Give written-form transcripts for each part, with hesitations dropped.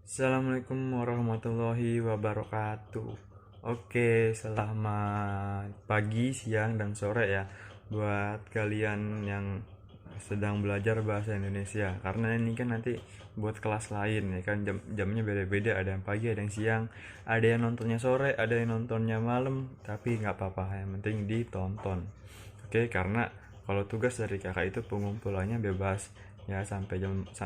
Assalamualaikum warahmatullahi wabarakatuh. Oke, selamat pagi, siang, dan sore ya buat kalian yang sedang belajar bahasa Indonesia. Karena ini kan nanti buat kelas lain ya kan jamnya beda-beda, ada yang pagi, ada yang siang, ada yang nontonnya sore, ada yang nontonnya malam, tapi nggak apa-apa, yang penting ditonton. Oke, karena kalau tugas dari kakak itu pengumpulannya bebas ya sampai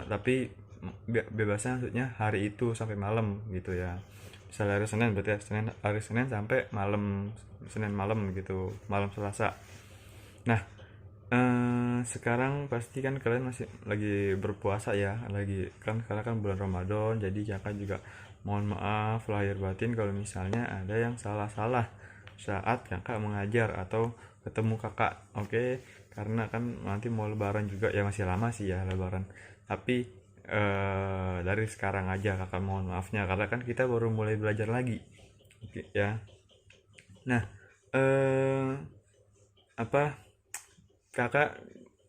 tapi bebasnya maksudnya hari itu sampai malam gitu ya. Misalnya hari Senin berarti ya, hari Senin sampai malam, Senin malam gitu, malam Selasa. Nah, sekarang pasti kan kalian masih lagi berpuasa ya, lagi kan karena kan bulan Ramadan, jadi kakak juga mohon maaf lahir batin kalau misalnya ada yang salah-salah saat kakak mengajar atau ketemu kakak, oke? Karena kan nanti mau lebaran juga ya, masih lama sih ya lebaran. Tapi dari sekarang aja kakak mohon maafnya karena kan kita baru mulai belajar lagi, oke ya. Nah, eh apa kakak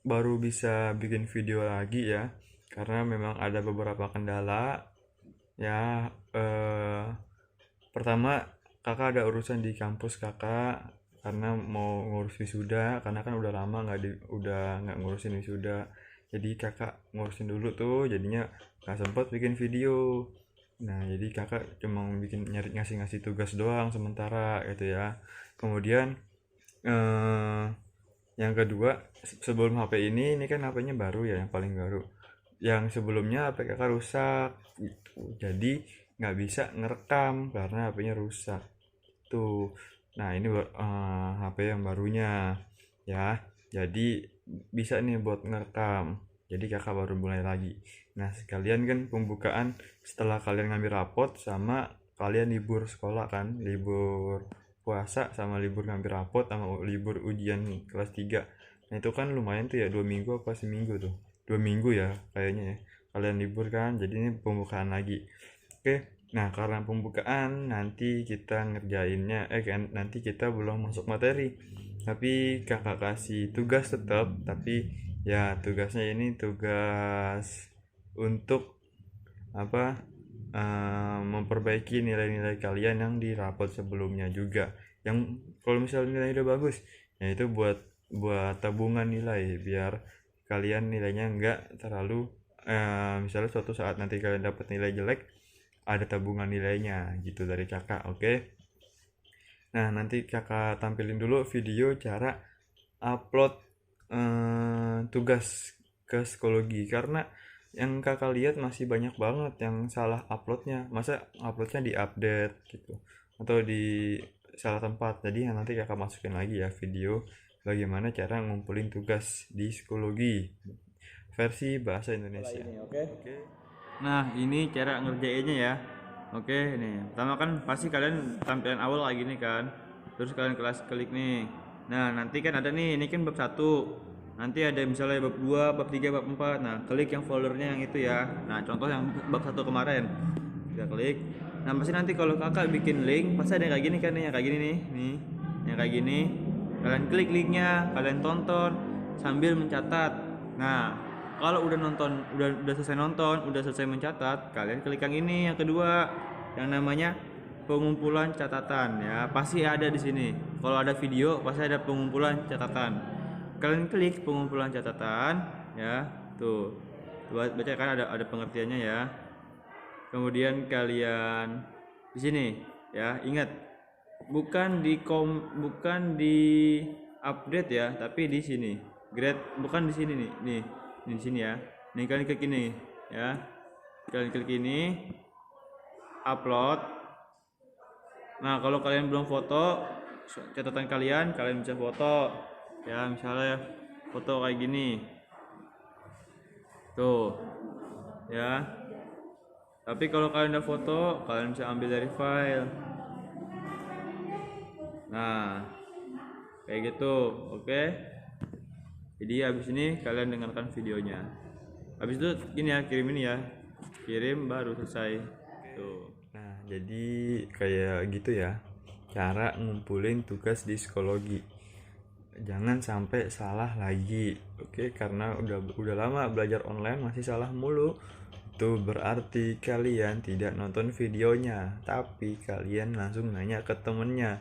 baru bisa bikin video lagi ya karena memang ada beberapa kendala ya. Pertama, kakak ada urusan di kampus kakak karena mau ngurus wisuda, karena kan udah lama udah nggak ngurusin wisuda, jadi kakak ngurusin dulu tuh, jadinya nggak sempet bikin video. Nah, jadi kakak cuma bikin nyari ngasih-ngasih tugas doang sementara gitu ya. Kemudian eh yang kedua, sebelum HP ini kan HP-nya baru ya, yang paling baru. Yang sebelumnya HP kakak rusak, gitu. Jadi nggak bisa ngerekam karena HP-nya rusak. Tuh. Nah, ini HP yang barunya ya. Jadi bisa nih buat ngerekam. Jadi kakak baru mulai lagi. Nah, sekalian kan pembukaan setelah kalian ngambil rapot sama kalian libur sekolah kan, libur puasa sama libur ngambil rapot sama libur ujian kelas 3. Nah, itu kan lumayan tuh ya, 2 minggu apa seminggu tuh. 2 minggu ya kayaknya ya. Kalian libur kan, jadi ini pembukaan lagi. Oke. Nah, karena pembukaan nanti kita ngerjainnya kan nanti kita belum masuk materi. Tapi kakak kasih tugas tetap, tapi ya tugasnya ini tugas untuk apa? Memperbaiki nilai-nilai kalian yang di rapot sebelumnya juga. Yang kalau misalnya nilai udah bagus, ya itu buat buat tabungan nilai biar kalian nilainya nggak terlalu misalnya suatu saat nanti kalian dapat nilai jelek, ada tabungan nilainya gitu dari kakak, oke? Nah, nanti kakak tampilin dulu video cara upload tugas ke psikologi karena yang kakak lihat masih banyak banget yang salah uploadnya. Masa uploadnya di update gitu atau di salah tempat. Jadi nanti kakak masukin lagi ya video bagaimana cara ngumpulin tugas di psikologi versi bahasa Indonesia. Ini oke. Oke. Nah, ini cara ngerjainnya ya. Oke, nih. Pertama kan pasti kalian tampilan awal kayak gini kan. Terus kalian kelas klik nih. Nah, nanti kan ada nih, ini kan bab 1. Nanti ada misalnya bab 2, bab 3, bab 4. Nah, klik yang foldernya yang itu ya. Nah, contoh yang bab 1 kemarin. Kita klik. Nah, pasti nanti kalau kakak bikin link, pasti ada yang kayak gini kan nih, yang kayak gini nih. Nih, yang kayak gini. Kalian klik linknya, kalian tonton sambil mencatat. Nah, kalau udah nonton, udah selesai nonton, udah selesai mencatat, kalian klik yang ini yang kedua, yang namanya pengumpulan catatan ya. Pasti ada di sini. Kalau ada video, pasti ada pengumpulan catatan. Kalian klik pengumpulan catatan ya. Tuh. Baca kan ada pengertiannya ya. Kemudian kalian di sini ya, ingat bukan di update ya, tapi di sini. Grade bukan di sini nih. Nih, di sini ya. Nih kalian klik ini ya. Kalian klik ini upload. Nah, kalau kalian belum foto catatan kalian bisa foto ya, misalnya foto kayak gini. Tuh. Ya. Tapi kalau kalian udah foto, kalian bisa ambil dari file. Nah, kayak gitu. Oke. Jadi habis ini kalian dengarkan videonya. Habis itu gini ya, kirim ini ya. Kirim baru selesai. Tuh. Nah, jadi kayak gitu ya. Cara ngumpulin tugas di psikologi. Jangan sampai salah lagi. Oke, karena udah lama belajar online masih salah mulu. itu berarti kalian tidak nonton videonya, tapi kalian langsung nanya ke temennya.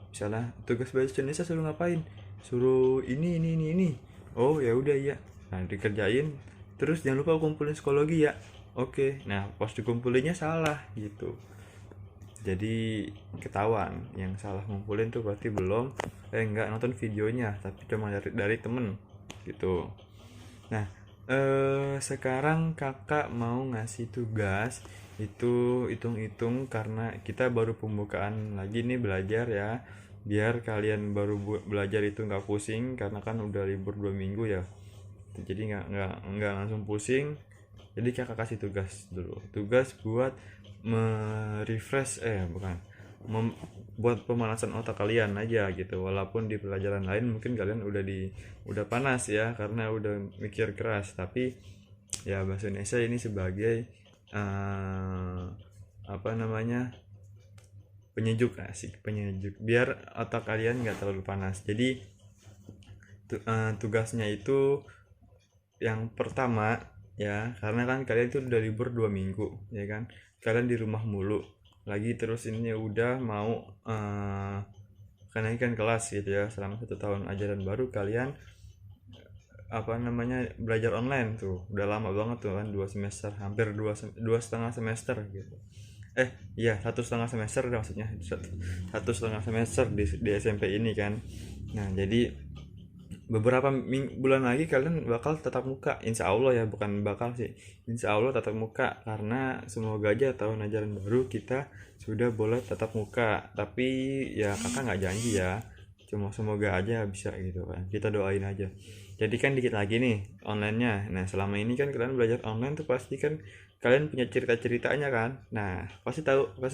Misalnya tugas bahasa Indonesia suruh ngapain, suruh ini. Oh ya udah ya, nah dikerjain. Terus jangan lupa kumpulin psikologi ya. Oke, nah pas dikumpulinnya salah gitu, jadi ketahuan yang salah ngumpulin tuh berarti belum nggak nonton videonya tapi cuma dari temen gitu. Nah, sekarang kakak mau ngasih tugas itu hitung-hitung karena kita baru pembukaan lagi nih belajar ya. Biar kalian baru belajar itu nggak pusing karena kan udah libur 2 minggu ya. Jadi nggak langsung pusing. Jadi kakak kasih tugas dulu. Tugas buat merefresh bukan buat pemanasan otak kalian aja gitu, walaupun di pelajaran lain mungkin kalian udah panas ya karena udah mikir keras, tapi ya bahasa Indonesia ini sebagai apa namanya, penyejuk, asik penyejuk biar otak kalian nggak terlalu panas. Jadi tugasnya itu yang pertama ya, karena kan kalian itu udah libur 2 minggu ya kan, kalian di rumah mulu lagi, terus ini udah mau kenaikan kelas gitu ya, selama 1 tahun ajaran baru kalian apa namanya belajar online tuh udah lama banget tuh kan, 2 semester, hampir 2,5 semester gitu. Iya 1,5 semester maksudnya, 1,5 semester di SMP ini kan. Nah jadi beberapa bulan lagi kalian bakal tatap muka, insya Allah ya, bukan bakal sih, insya Allah tatap muka, karena semoga aja tahun ajaran baru kita sudah boleh tatap muka. Tapi ya kakak nggak janji ya, cuma semoga aja bisa gitu kan, kita doain aja. Jadi kan dikit lagi nih onlinenya. Nah selama ini kan kalian belajar online tuh pasti kan kalian punya cerita-ceritanya kan. Nah pasti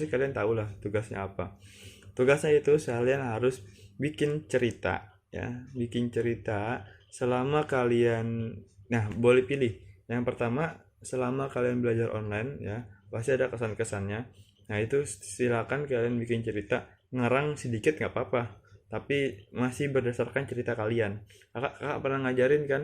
kalian tahu lah tugasnya apa. Tugasnya itu kalian harus bikin cerita ya, bikin cerita selama kalian, nah boleh pilih. Yang pertama, selama kalian belajar online ya pasti ada kesan-kesannya. Nah itu silakan kalian bikin cerita, ngarang sedikit nggak apa-apa, tapi masih berdasarkan cerita kalian. Kakak pernah ngajarin kan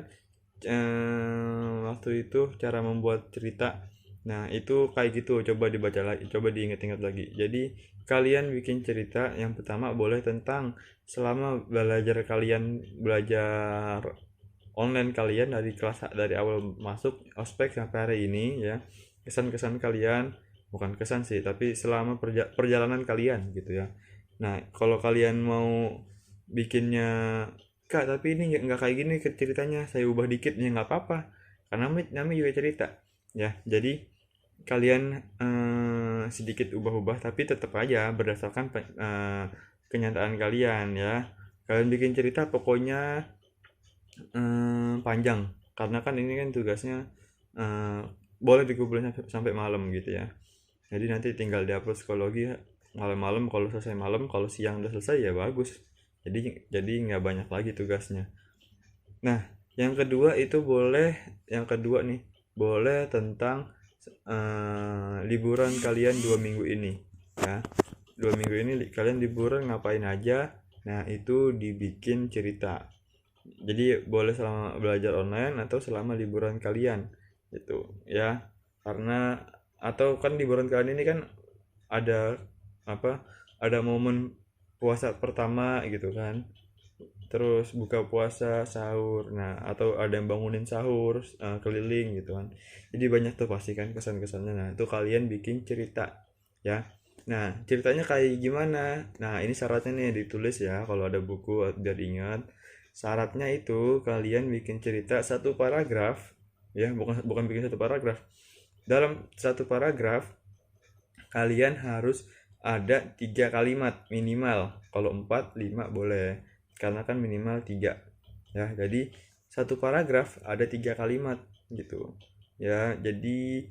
waktu itu cara membuat cerita. Nah itu kayak gitu, coba dibaca lagi, coba diingat-ingat lagi. Jadi kalian bikin cerita, yang pertama boleh tentang selama belajar online kalian dari dari awal masuk ospek sampai hari ini ya, kesan-kesan kalian, bukan kesan sih tapi selama perjalanan kalian gitu ya. Nah kalau kalian mau bikinnya, kak tapi ini nggak kayak gini ceritanya, saya ubah dikit ya nggak apa-apa, karena namanya juga cerita ya. Jadi kalian sedikit ubah-ubah tapi tetap aja berdasarkan kenyataan kalian ya. Kalian bikin cerita pokoknya panjang, karena kan ini kan tugasnya boleh dikumpulin sampai malam gitu ya. Jadi nanti tinggal diupload psikologi malam-malam, kalau selesai malam, kalau siang udah selesai ya bagus. Jadi nggak banyak lagi tugasnya. Nah yang kedua yang kedua nih boleh tentang liburan kalian 2 minggu ini ya. 2 minggu ini kalian liburan ngapain aja, nah itu dibikin cerita. Jadi boleh selama belajar online atau selama liburan kalian gitu ya. Karena atau kan liburan kalian ini kan ada apa, ada momen puasa pertama gitu kan, terus buka puasa, sahur, nah atau ada yang bangunin sahur, keliling gitu kan. Jadi banyak tuh pasti kan kesan-kesannya. Nah itu kalian bikin cerita ya. Nah ceritanya kayak gimana, nah ini syaratnya nih ditulis ya, kalau ada buku biar ingat. Syaratnya itu kalian bikin cerita 1 paragraf ya, bukan bikin 1 paragraf. Dalam 1 paragraf kalian harus ada 3 kalimat minimal, kalau 4 5 boleh, karena kan minimal 3 ya. Jadi 1 paragraf ada 3 kalimat gitu ya. Jadi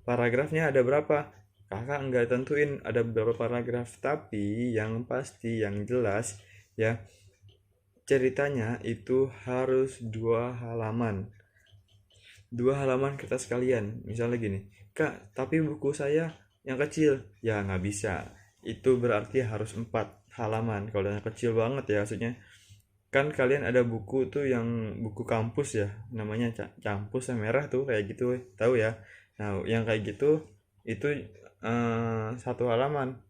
paragrafnya ada berapa, kakak nggak tentuin ada berapa paragraf, tapi yang pasti yang jelas ya, ceritanya itu harus 2 halaman. 2 halaman kertas kalian. Misalnya gini, kak tapi buku saya yang kecil, ya nggak bisa, itu berarti harus 4 halaman kalau yang kecil banget ya, maksudnya kan kalian ada buku tuh yang buku kampus ya, namanya campus yang merah tuh kayak gitu, tahu ya. Nah yang kayak gitu itu satu halaman,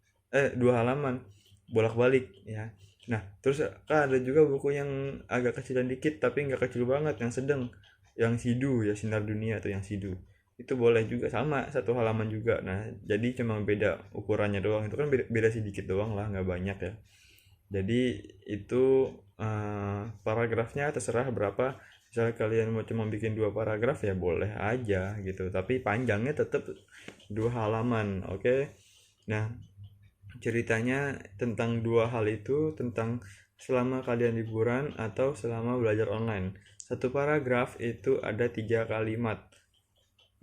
dua halaman bolak-balik ya. Nah terus kan ada juga buku yang agak kecilan dikit tapi nggak kecil banget, yang sedang, yang sidu ya, sinar dunia tuh yang sidu, itu boleh juga, sama satu halaman juga. Nah jadi cuma beda ukurannya doang, itu kan beda sedikit doang lah, nggak banyak ya. Jadi itu paragrafnya terserah berapa. Misalnya kalian mau cuma bikin 2 paragraf ya boleh aja gitu, tapi panjangnya tetap 2 halaman, oke. Nah ceritanya tentang 2 hal itu, tentang selama kalian liburan atau selama belajar online. Satu paragraf itu ada 3 kalimat,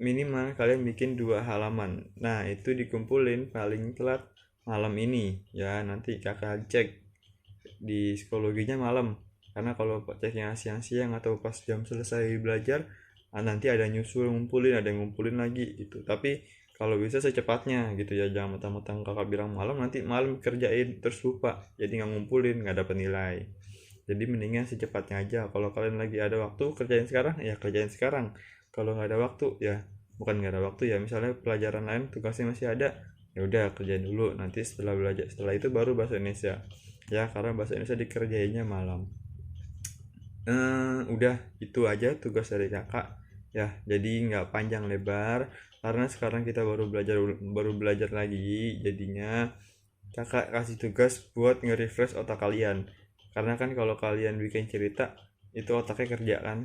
minimal kalian bikin 2 halaman. Nah itu dikumpulin paling telat malam ini ya, nanti kakak cek di psikologinya malam, karena kalau ceknya siang-siang atau pas jam selesai belajar, nanti ada nyusul ngumpulin, ada yang ngumpulin lagi gitu. Tapi kalau bisa secepatnya gitu ya, jangan mentang-mentang kakak bilang malam nanti malam kerjain terus lupa, jadi nggak ngumpulin, nggak dapat nilai. Jadi mendingan secepatnya aja. Kalau kalian lagi ada waktu kerjain sekarang ya kerjain sekarang. Kalau nggak ada waktu ya, bukan nggak ada waktu ya, misalnya pelajaran lain tugasnya masih ada, ya udah kerjain dulu, nanti setelah belajar, setelah itu baru bahasa Indonesia ya, karena bahasa Indonesia dikerjainnya malam. Udah itu aja tugas dari kakak ya, jadi nggak panjang lebar, karena sekarang kita baru belajar lagi, jadinya kakak kasih tugas buat nge-refresh otak kalian. Karena kan kalau kalian bikin cerita itu otaknya kerja kan,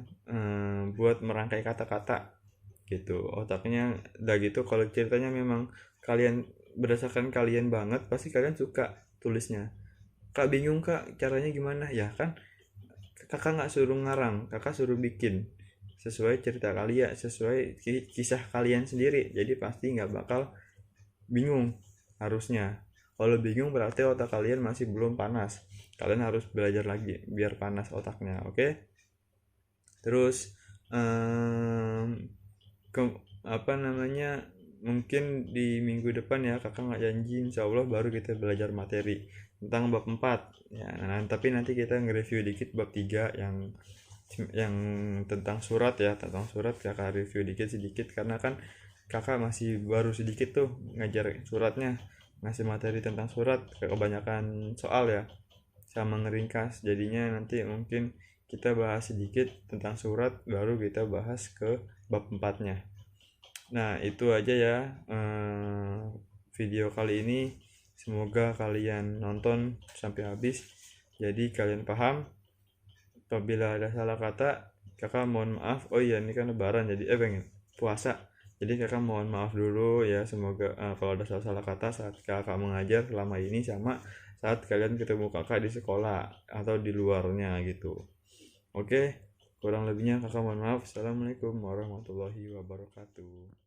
buat merangkai kata-kata gitu otaknya. Udah gitu kalau ceritanya memang kalian, berdasarkan kalian banget, pasti kalian suka tulisnya. Kak bingung kak caranya gimana ya kan, kakak nggak suruh ngarang, kakak suruh bikin sesuai cerita kalian, sesuai kisah kalian sendiri, jadi pasti nggak bakal bingung. Harusnya kalau bingung berarti otak kalian masih belum panas, kalian harus belajar lagi biar panas otaknya, oke. Terus ke apa namanya, mungkin di minggu depan ya, kakak nggak janji, insya Allah baru kita belajar materi tentang bab 4 ya. Nah, tapi nanti kita nge-review dikit bab 3 yang tentang surat ya, tentang surat kakak review dikit sedikit, karena kan kakak masih baru sedikit tuh ngajar suratnya, ngasih materi tentang surat kebanyakan soal ya, sama ngeringkas. Jadinya nanti mungkin kita bahas sedikit tentang surat, baru kita bahas ke bab 4-nya. Nah itu aja ya video kali ini, semoga kalian nonton sampai habis, jadi kalian paham. Apabila ada salah kata, kakak mohon maaf. Oh iya, ini kan lebaran, jadi pengen puasa, jadi kakak mohon maaf dulu ya. Semoga kalau ada salah-salah kata saat kakak mengajar selama ini, sama saat kalian ketemu kakak di sekolah atau di luarnya gitu. Oke, kurang lebihnya kakak mohon maaf. Assalamualaikum warahmatullahi wabarakatuh.